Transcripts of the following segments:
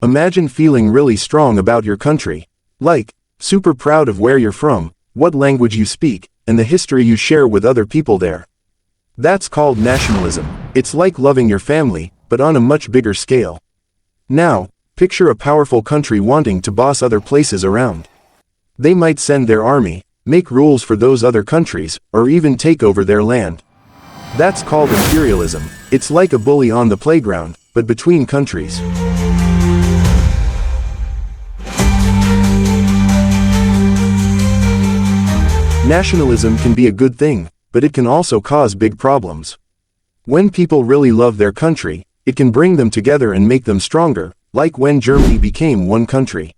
Imagine feeling really strong about your country. Like, super proud of where you're from, what language you speak, and the history you share with other people there. That's called nationalism. It's like loving your family, but on a much bigger scale. Now, picture a powerful country wanting to boss other places around. They might send their army, make rules for those other countries, or even take over their land. That's called imperialism. It's like a bully on the playground, but between countries. Nationalism can be a good thing, but it can also cause big problems. When people really love their country, it can bring them together and make them stronger, like when Germany became one country.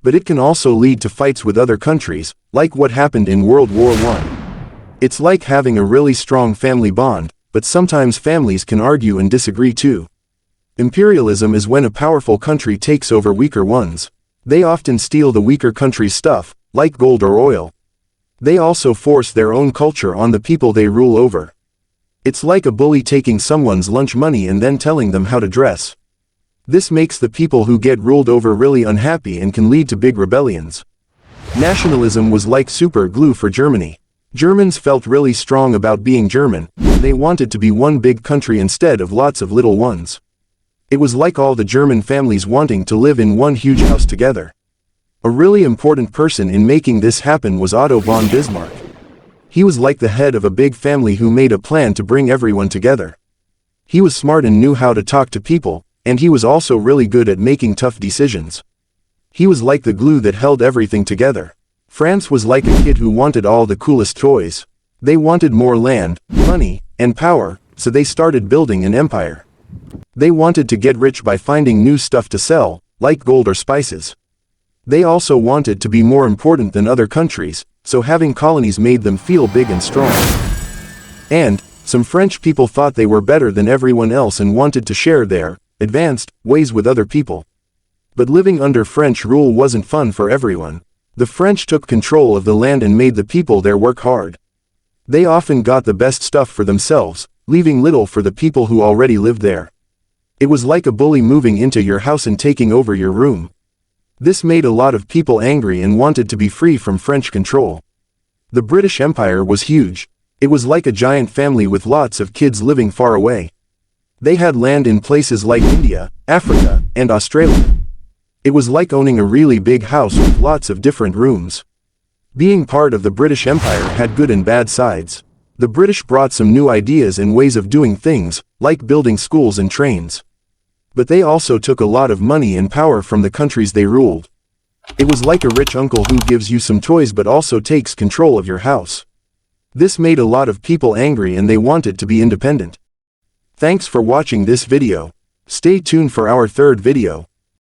But it can also lead to fights with other countries, like what happened in World War I. It's like having a really strong family bond, but sometimes families can argue and disagree too. Imperialism is when a powerful country takes over weaker ones. They often steal the weaker country's stuff, like gold or oil. They also force their own culture on the people they rule over. It's like a bully taking someone's lunch money and then telling them how to dress. This makes the people who get ruled over really unhappy and can lead to big rebellions. Nationalism was like super glue for Germany. Germans felt really strong about being German, and they wanted to be one big country instead of lots of little ones. It was like all the German families wanting to live in one huge house together. A really important person in making this happen was Otto von Bismarck. He was like the head of a big family who made a plan to bring everyone together. He was smart and knew how to talk to people, and he was also really good at making tough decisions. He was like the glue that held everything together. France was like a kid who wanted all the coolest toys. They wanted more land, money, and power, so they started building an empire. They wanted to get rich by finding new stuff to sell, like gold or spices. They also wanted to be more important than other countries, so having colonies made them feel big and strong. And, some French people thought they were better than everyone else and wanted to share their advanced ways with other people. But living under French rule wasn't fun for everyone. The French took control of the land and made the people there work hard. They often got the best stuff for themselves, leaving little for the people who already lived there. It was like a bully moving into your house and taking over your room. This made a lot of people angry and wanted to be free from French control. The British Empire was huge. It was like a giant family with lots of kids living far away. They had land in places like India, Africa, and Australia. It was like owning a really big house with lots of different rooms. Being part of the British Empire had good and bad sides. The British brought some new ideas and ways of doing things, like building schools and trains. But they also took a lot of money and power from the countries they ruled. It was like a rich uncle who gives you some toys but also takes control of your house. This made a lot of people angry and they wanted to be independent. Thanks for watching this video. Stay tuned for our third video.